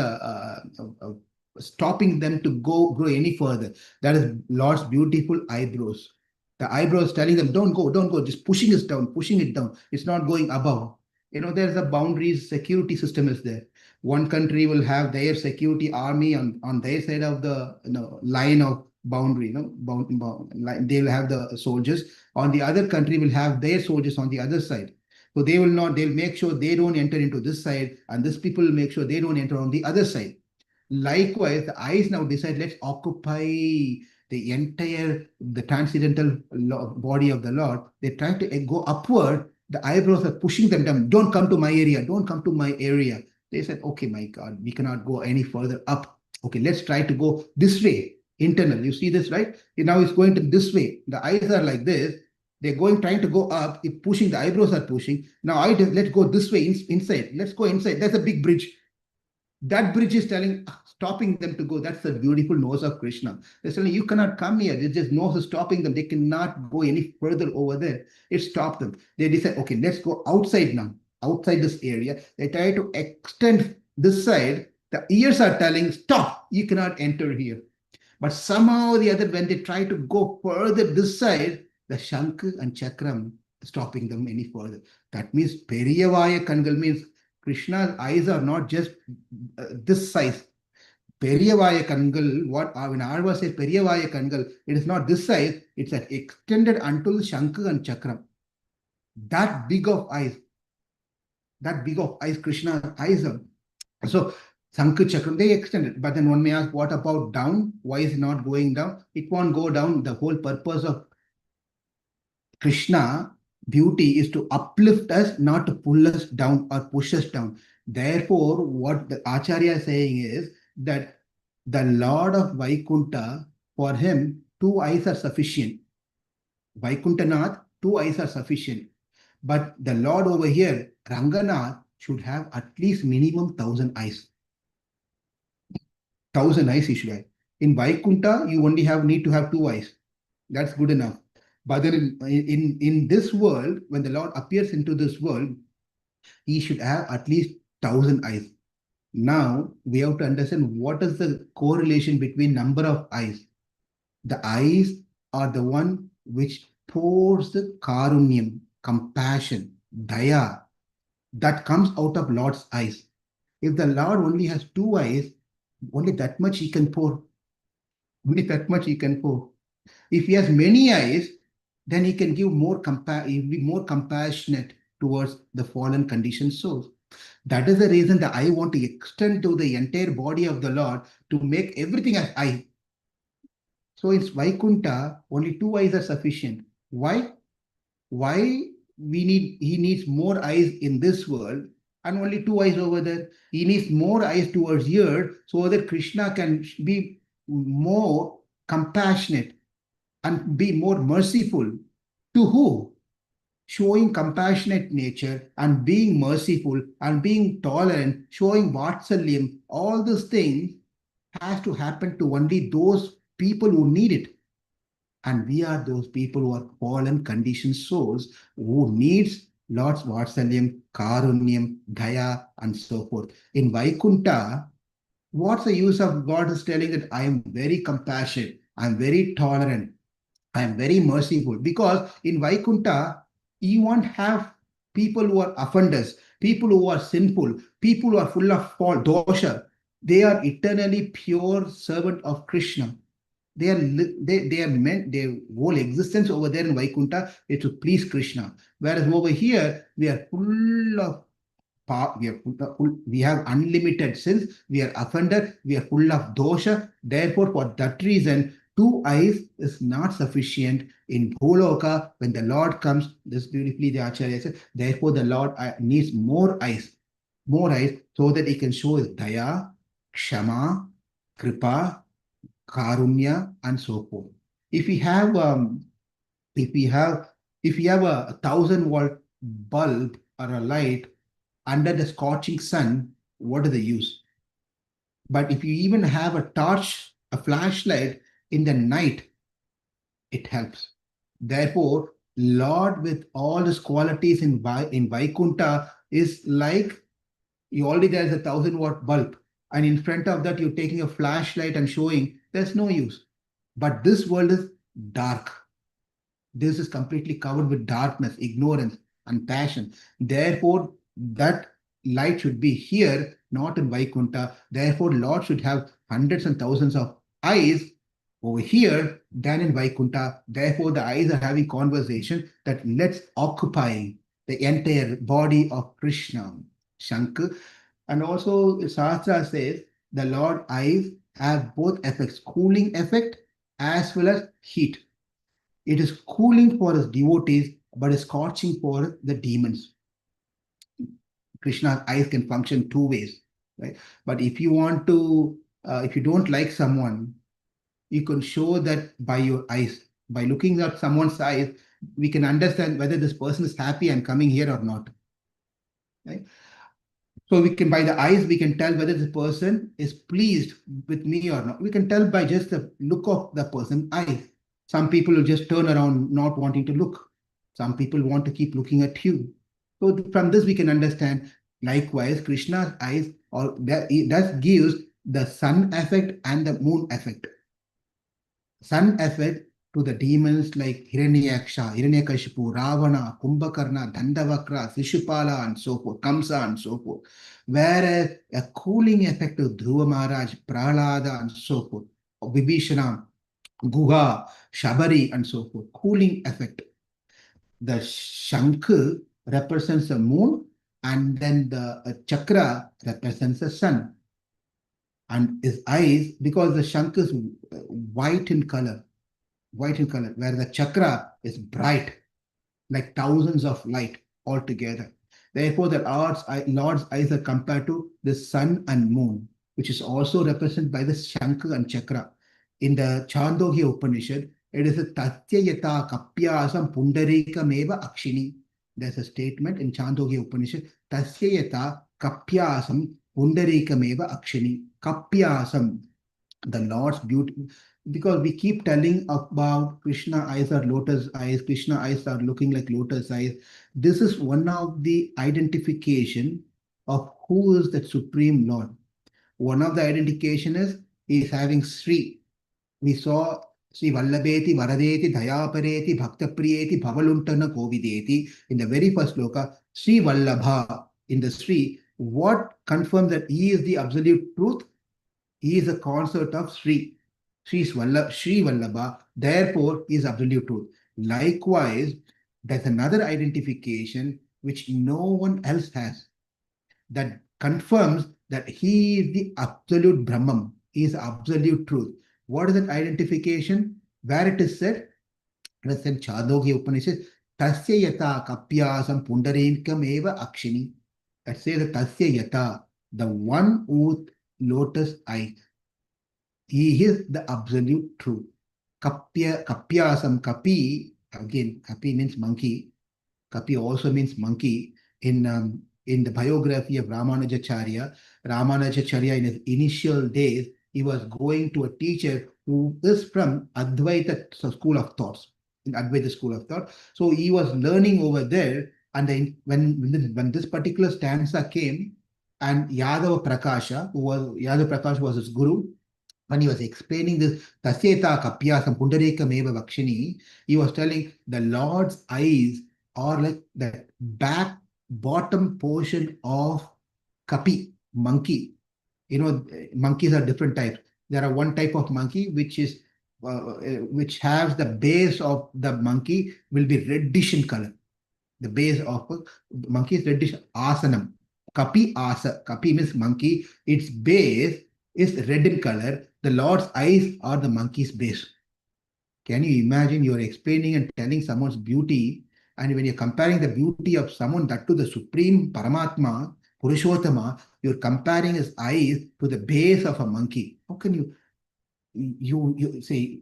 stopping them to grow any further. That is Lord's beautiful eyebrows. The eyebrows telling them, don't go, just pushing it down. It's not going above. There's a boundaries security system is there. One country will have their security army on their side of the line of boundary, they will have the soldiers. On the other country will have their soldiers on the other side. So they'll make sure they don't enter into this side, and this people will make sure they don't enter on the other side. Likewise, the eyes now decide, let's occupy the entire, the transcendental body of the Lord, they try to go upward. The eyebrows are pushing them down. Don't come to my area. Don't come to my area. They said, okay, my God, we cannot go any further up. Okay, let's try to go this way, internal. You see this, right? Now it's going to this way. The eyes are like this. They're going, trying to go up. It's pushing. The eyebrows are pushing. Now let's go this way, inside. Let's go inside. There's a big bridge. That bridge is stopping them to go. That's the beautiful nose of Krishna. They're telling you cannot come here. There's just nose is stopping them. They cannot go any further over there. It stopped them. They decide, okay, let's go outside now, outside this area. They try to extend this side. The ears are telling, stop, you cannot enter here. But somehow or the other, when they try to go further this side, the Shankha and Chakra stopping them any further. That means Periyavaya Kangal means Krishna's eyes are not just this size. Periyavaya Kangal, what when Alwar says Periyavaya Kangal, it is not this size, it's extended until Shankha and Chakra. That big of eyes, Krishna's eyes are. So Shankha Chakra, they extended. But then one may ask, what about down? Why is it not going down? It won't go down. The whole purpose of Krishna beauty is to uplift us, not to pull us down or push us down. Therefore, what the Acharya is saying is that the Lord of Vaikuntha, for him, 2 eyes are sufficient. Vaikuntanath, 2 eyes are sufficient. But the Lord over here, Ranganath, should have at least minimum 1,000 eyes. 1,000 eyes he should have. In Vaikuntha, you only need to have 2 eyes. That's good enough. But then in this world, when the Lord appears into this world, he should have at least 1,000 eyes. Now, we have to understand what is the correlation between number of eyes. The eyes are the one which pours the karunyam, compassion, daya, that comes out of Lord's eyes. If the Lord only has 2 eyes, only that much he can pour. Only that much he can pour. If he has many eyes, then he can give he'll be more compassionate towards the fallen conditioned souls. That is the reason that I want to extend to the entire body of the Lord to make everything as eye. So in Vaikuntha, only 2 eyes are sufficient. Why? He needs more eyes in this world and only 2 eyes over there. He needs more eyes towards here so that Krishna can be more compassionate and be more merciful. To who? Showing compassionate nature and being merciful and being tolerant, showing vatsalyam, all these things has to happen to only those people who need it. And we are those people who are fallen conditioned souls who needs Lord's vatsalyam, karunyam, daya, and so forth. In Vaikuntha, what's the use of God is telling that I am very compassionate, I am very tolerant, I am very merciful? Because in Vaikuntha, you won't have people who are offenders, people who are sinful, people who are full of fault, dosha. They are eternally pure servant of Krishna. They are meant, their whole existence over there in Vaikuntha is to please Krishna. Whereas over here, we are full of we have unlimited sins, we are offended, we are full of dosha. Therefore, for that reason, 2 eyes is not sufficient. In Bholoka, when the Lord comes, this beautifully the Acharya says, therefore the Lord needs more eyes, so that he can show his daya, kshama, kripa, karunya, and so forth. If we have a 1,000-watt bulb or a light under the scorching sun, what is the use? But if you even have a torch, a flashlight in the night, it helps. Therefore, Lord with all his qualities in Vaikuntha is like you already there's a 1,000-watt bulb, and in front of that you're taking a flashlight and showing, there's no use. But this world is dark. This is completely covered with darkness, ignorance, and passion. Therefore, that light should be here, not in Vaikuntha. Therefore, Lord should have hundreds and thousands of eyes over here than in Vaikuntha. Therefore, the eyes are having conversation that let's occupy the entire body of Krishna, Shankha. And also, Shastra says the Lord eyes have both effects, cooling effect as well as heat. It is cooling for his devotees, but is scorching for the demons. Krishna's eyes can function two ways, right? But if you want to, if you don't like someone, you can show that by your eyes. By looking at someone's eyes, we can understand whether this person is happy and coming here or not, right? So we can, by the eyes, we can tell whether this person is pleased with me or not. We can tell by just the look of the person's eyes. Some people will just turn around not wanting to look. Some people want to keep looking at you. So from this we can understand. Likewise, Krishna's eyes, or that gives the sun effect and the moon effect. Sun effect to the demons like Hiranyaksha, Hiranyakashipu, Ravana, Kumbhakarna, Dandavakra, Shishupala, and so forth, Kamsa, and so forth. Whereas a cooling effect to Dhruva Maharaj, Prahlada, and so forth, Vibhishana, Guha, Shabari, and so forth, cooling effect. The Shankha represents the moon, and then the Chakra represents the sun. And his eyes, because the Shankha is white in color, where the Chakra is bright, like thousands of light altogether. Therefore, the Lord's eyes are compared to the sun and moon, which is also represented by the Shankha and Chakra. In the Chandogya Upanishad, it is a Tatya Yata Kapyasam Pundarikam Akshini. There's a statement in Chandogya Upanishad, Tasya Yata Kapyasam Pundarikam Akshini. Kapyasam, the Lord's beauty. Because we keep telling about Krishna eyes are lotus eyes, Krishna eyes are looking like lotus eyes. This is one of the identification of who is the Supreme Lord. One of the identification is he is having Sri. We saw Sri Vallabheti, Varadeti, Dayapareti, Bhaktapriyeti, Bhavaluntana Kovideti in the very first sloka, Sri Vallabha in the Sri. What confirms that he is the absolute truth? He is a consort of Sri. Sri Vallabha, therefore, is absolute truth. Likewise, there's another identification which no one else has that confirms that he is the absolute Brahman, he is absolute truth. What is that identification? Where it is said, it is said Chandogya Upanishad, Tasya Yata Kapyasam Pundarikam Eva Akshini. That says the Tasya Yata, the one with lotus eyes. He is the absolute truth. Kapyasam, Kapi, again, Kapi means monkey. Kapi also means monkey. In the biography of Ramanujacharya, in his initial days, he was going to a teacher who is from Advaita school of thoughts, in Advaita school of thought. So he was learning over there, and then when this particular stanza came, and Yadava Prakasha was his guru, when he was explaining this Tasyeta Kapyasam Pundarikam Eva Vakshini, he was telling the Lord's eyes are like the bottom portion of Kapi, monkey. You know, monkeys are different types. There are one type of monkey which has the base of the monkey will be reddish in color. The base of a monkey is reddish. Asanam. Kapi asa. Kapi means monkey. Its base is red in color. The Lord's eyes are the monkey's base. Can you imagine you're explaining and telling someone's beauty, and when you're comparing the beauty of someone, that to the Supreme Paramatma, Purushottama, you're comparing his eyes to the base of a monkey. How can you say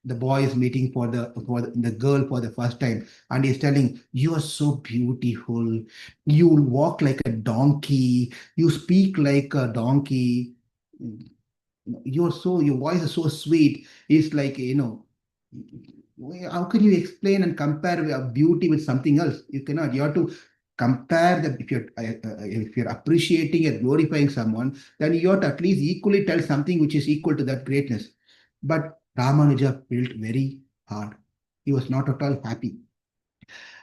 the boy is meeting for the girl for the first time, and he's telling, you are so beautiful, you walk like a donkey, you speak like a donkey, your voice is so sweet. It's like, how can you explain and compare a beauty with something else? You cannot. You have to compare that. If you're appreciating and glorifying someone, then you have to at least equally tell something which is equal to that greatness. But Ramanuja felt very hard. He was not at all happy.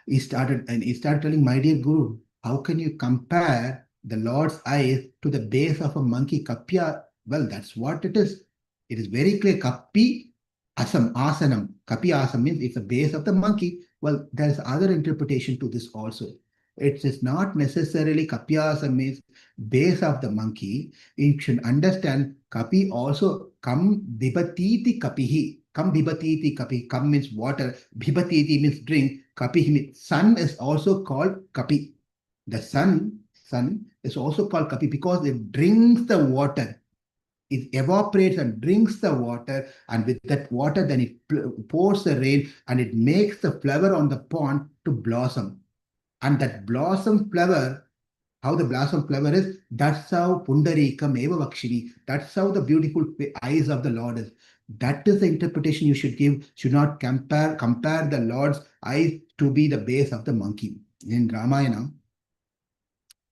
He started telling, my dear Guru, how can you compare the Lord's eyes to the base of a monkey? Kapya. Well, that's what it is. It is very clear. Kapi asanam. Kapi asam means it's the base of the monkey. Well, there is other interpretation to this also. It is not necessarily Kapi asam means base of the monkey. You should understand Kapi also kam bibatiti kapihi. Kam bhibatiti kapi. Kam means water. Bhibatiti means drink. Kapi means sun is also called kapi. The sun is also called kapi because it drinks the water. It evaporates and drinks the water, and with that water, then it pours the rain and it makes the flower on the pond to blossom. And that blossom flower, how the blossom flower is, that's how Pundarikam eva vakshini. That's how the beautiful eyes of the Lord is. That is the interpretation you should give. Should not compare the Lord's eyes to be the base of the monkey. In Ramayana,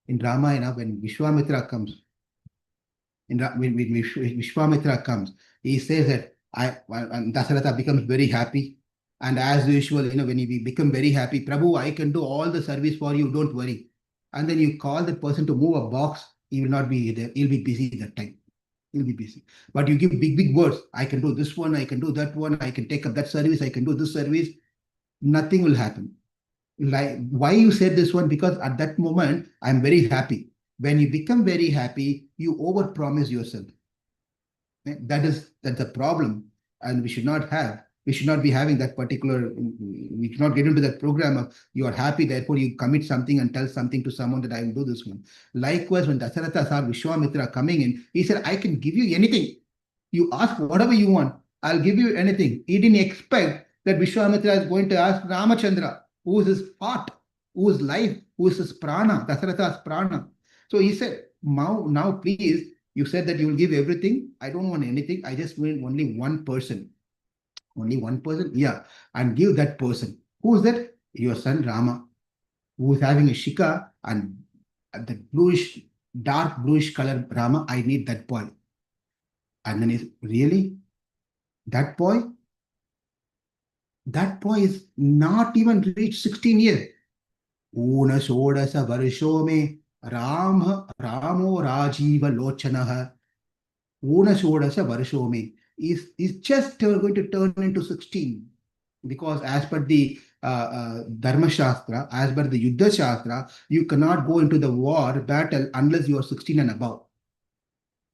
when Vishwamitra comes, when Vishwamitra comes, he says that and Dasaratha becomes very happy. And as usual, when we become very happy, Prabhu, I can do all the service for you, don't worry. And then you call that person to move a box, he will not be there, he'll be busy that time. He'll be busy. But you give big words, I can do this one, I can do that one, I can take up that service, I can do this service. Nothing will happen. Like, why you said this one? Because at that moment, I'm very happy. When you become very happy, you overpromise yourself. That's the problem, and we should not have. We should not be having that particular. We should not get into that program of you are happy, therefore you commit something and tell something to someone that I will do this one. Likewise, when Dasaratha saw Vishwamitra coming in, he said, "I can give you anything. You ask whatever you want. I'll give you anything." He didn't expect that Vishwamitra is going to ask Ramachandra, who is his heart, who is life, who is his prana, Dasaratha's prana. So he said, now please, you said that you will give everything. I don't want anything. I just want only one person. Only one person? Yeah. And give that person. Who is that? Your son Rama, who is having a shika and the bluish, dark bluish color Rama. I need that boy. And then he's really? That boy? That boy is not even reached 16 years. Una shodasa varsho me Ramo Rajiva Lochanaha. Una shodasa varsho me is just going to turn into 16. Because as per the Dharma Shastra, as per the Yuddha Shastra, you cannot go into the battle unless you are 16 and above.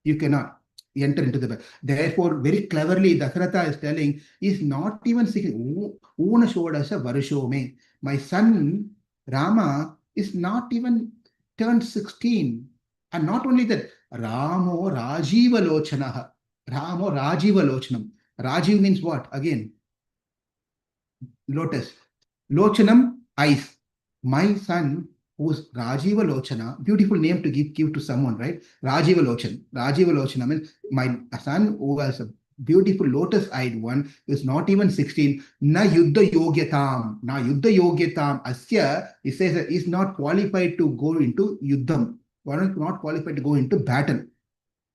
You cannot enter into the battle. Therefore, very cleverly, Dasaratha is telling, is not even 16. Una shodasa varsho me. My son Rama is not even turned 16. And not only that, Ramo Rajiva Lochanaha. Ramo Rajiva Lochanam. Rajiv means what? Again, lotus. Lochanam, eyes. My son, who's Rajiva Lochana, beautiful name to give to someone, right? Rajiva Lochan. Rajiva Lochana means my son who has a beautiful lotus-eyed one is not even 16. Na yuddha yogyatam. Na yuddha yogyatam. Asya, he says that is not qualified to go into yuddham. Not qualified to go into battle.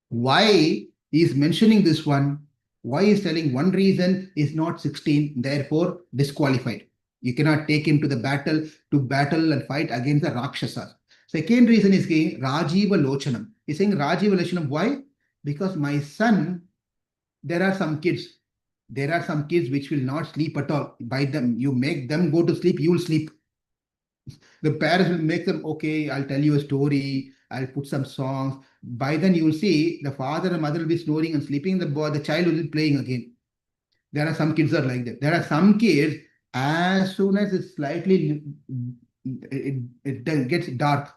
Why he is mentioning this one? Why he is telling one reason is not 16, therefore disqualified. You cannot take him to the battle and fight against the Rakshasas. Second reason is Rajiva Lochanam. He's saying Rajiva Lochanam. Why? Because my son, there are some kids which will not sleep at all. By them, you make them go to sleep, you will sleep. The parents will make them, okay, I'll tell you a story, I'll put some songs. By then you will see the father and mother will be snoring and sleeping, the child will be playing again. There are some kids are like that. There are some kids, as soon as it's slightly, it gets dark,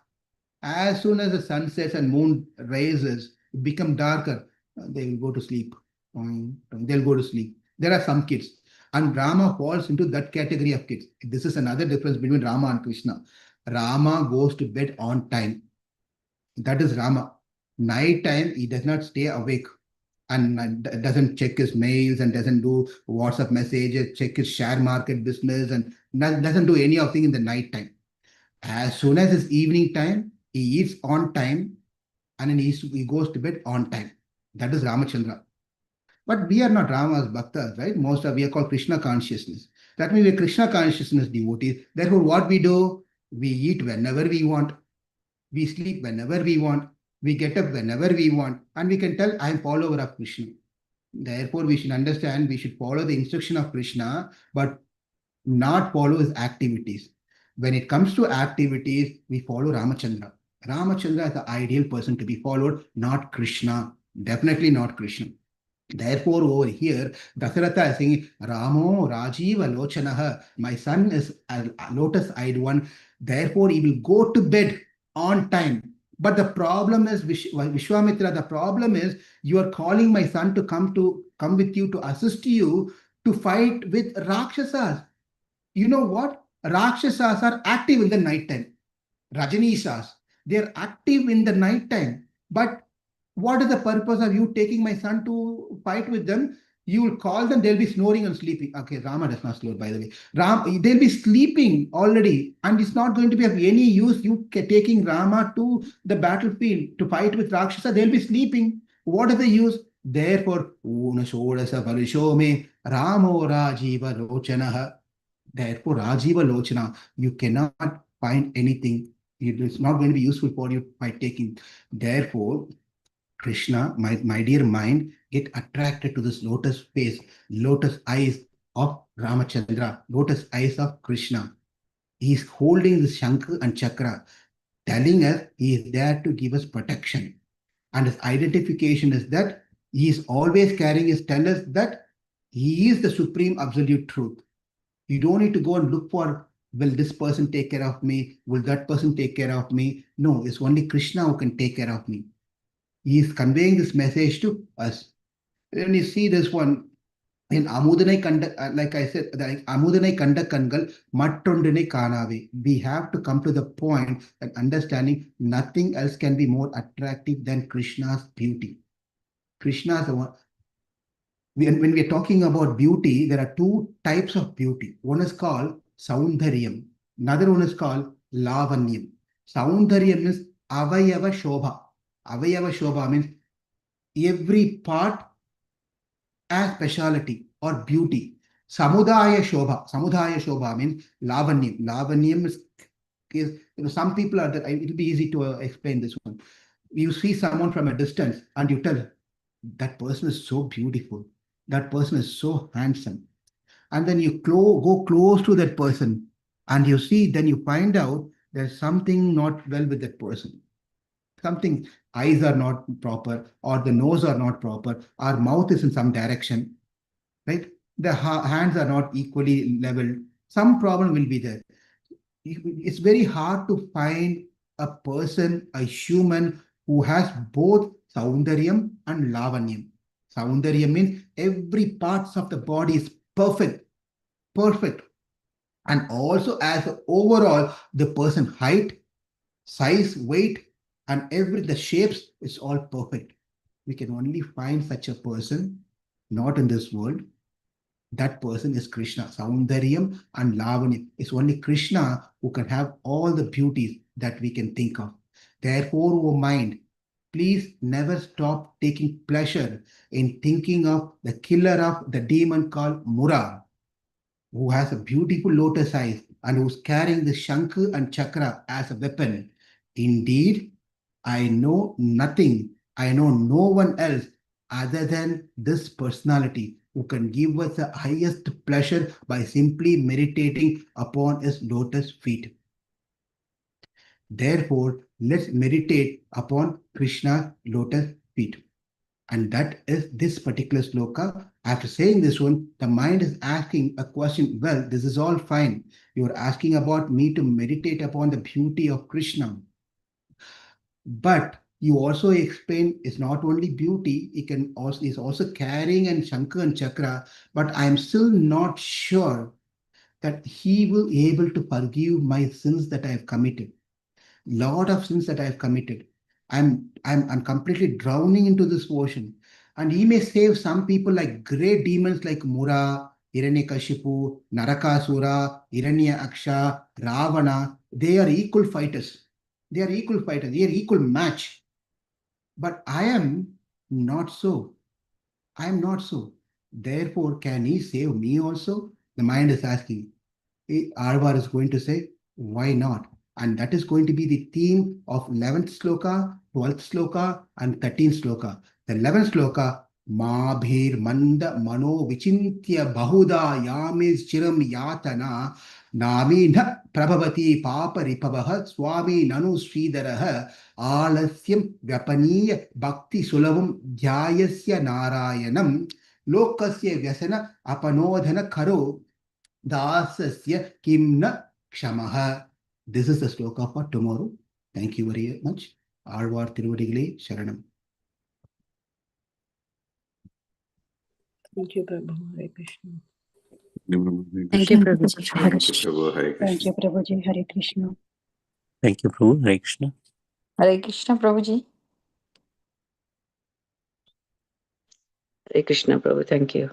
as soon as the sun sets and moon rises, it becomes darker, they will go to sleep. They'll go to sleep. There are some kids. And Rama falls into that category of kids. This is another difference between Rama and Krishna. Rama goes to bed on time. That is Rama. Night time, he does not stay awake and doesn't check his mails and doesn't do WhatsApp messages, check his share market business and doesn't do any of thing in the night time. As soon as it's evening time, he eats on time and then he goes to bed on time. That is Ramachandra. But we are not Rama's bhaktas, right? We are called Krishna consciousness. That means we are Krishna consciousness devotees. Therefore, what we do, we eat whenever we want. We sleep whenever we want. We get up whenever we want. And we can tell, I am follower of Krishna. Therefore, we should understand, we should follow the instruction of Krishna, but not follow his activities. When it comes to activities, we follow Ramachandra. Ramachandra is the ideal person to be followed, not Krishna. Definitely not Krishna. Therefore, over here, Dasaratha is saying, Ramo Rajiva Lochanaha, my son is a lotus-eyed one. Therefore, he will go to bed on time. But the problem is, Vishwamitra, the problem is you are calling my son to come with you to assist you to fight with Rakshasas. You know what? Rakshasas are active in the night time. Rajanisas, they are active in the night time. But what is the purpose of you taking my son to fight with them? You will call them, they'll be snoring and sleeping. Okay, Rama does not snore, by the way. They'll be sleeping already, and it's not going to be of any use you taking Rama to the battlefield to fight with Rakshasa. They'll be sleeping. What is the use? Therefore, Unashodasa Valishome Ramo Rajiva Lochanaha. Therefore, Rajiva Lochana, you cannot find anything. It's not going to be useful for you by taking. Therefore, Krishna, my dear mind, get attracted to this lotus face, lotus eyes of Ramachandra, lotus eyes of Krishna. He is holding the Shankha and Chakra, telling us he is there to give us protection. And his identification is that he is always carrying his tell us that he is the supreme absolute truth. You don't need to go and look for, will this person take care of me? Will that person take care of me? No, it's only Krishna who can take care of me. He is conveying this message to us. When you see this one, in Amudanai Kanda, like I said, Amudanai Kanda Kangal, Mattondane Kanave. We have to come to the point that understanding nothing else can be more attractive than Krishna's beauty. Krishna's the one. When we are talking about beauty, there are two types of beauty. One is called Saundharyam. Another one is called Lavanyam. Saundharyam is Avayava Shobha. Avayava Shobha means every part has speciality or beauty. Samudaya Shobha means Lavanyam. Lavanyam is some people are that it will be easy to explain this one. You see someone from a distance and you tell that person is so beautiful. That person is so handsome. And then you go close to that person and you see, then you find out there's something not well with that person. Something, eyes are not proper, or the nose are not proper, our mouth is in some direction, right? The hands are not equally leveled. Some problem will be there. It's very hard to find a person, a human who has both Saundaryam and Lavanyam. Saundaryam means every parts of the body is perfect. And also as overall, the person height, size, weight, and the shapes is all perfect. We can only find such a person, not in this world. That person is Krishna. Saundaryam and Lavanyam. It's only Krishna who can have all the beauties that we can think of. Therefore, O mind, please never stop taking pleasure in thinking of the killer of the demon called Mura, who has a beautiful lotus eyes and who's carrying the Shankha and Chakra as a weapon. Indeed, I know nothing. I know no one else other than this personality who can give us the highest pleasure by simply meditating upon his lotus feet. Therefore, let's meditate upon Krishna's lotus feet. And that is this particular sloka. After saying this one, the mind is asking a question. Well, this is all fine. You're asking about me to meditate upon the beauty of Krishna. But you also explain it's not only beauty, is also carrying and Shankha and Chakra, but I'm still not sure that he will be able to forgive my sins that I have committed. Lot of sins that I have committed. I'm completely drowning into this ocean. And he may save some people like great demons like Mura, Hiranyakashipu, Narakasura, Hiranyaksha, Ravana. They are equal fighters. They are equal match. But I am not so. I am not so. Therefore, can he save me also? The mind is asking. Alwar is going to say, why not? And that is going to be the theme of 11th sloka, 12th sloka, and 13th sloka. The 11th sloka, Mabhir Manda Mano Vichintya Bahuda Yamis Chiram Yatana नामी न प्रभवति पापरिपवः स्वामी ननु श्रीधरः आलस्यं व्यपनीय भक्ति सुलभं ध्यायस्य नारायणं लोकस्य व्यसन अपनोदन करो दासस्य किं न क्षमः. This is the sloka for tomorrow. Thank you very much. Alwar Tiruvadigalai Sharanam. Thank you, Prabhu. Hare Krishna. Thank you, Prabhuji. Hare Thank you, Prabhu. Hare Thank Krishna. you, Prabhuji. Hare Krishna. Thank you, Prabhu. Hare Krishna. Hare Krishna, Prabhuji. Hare Krishna, Prabhu. Thank you.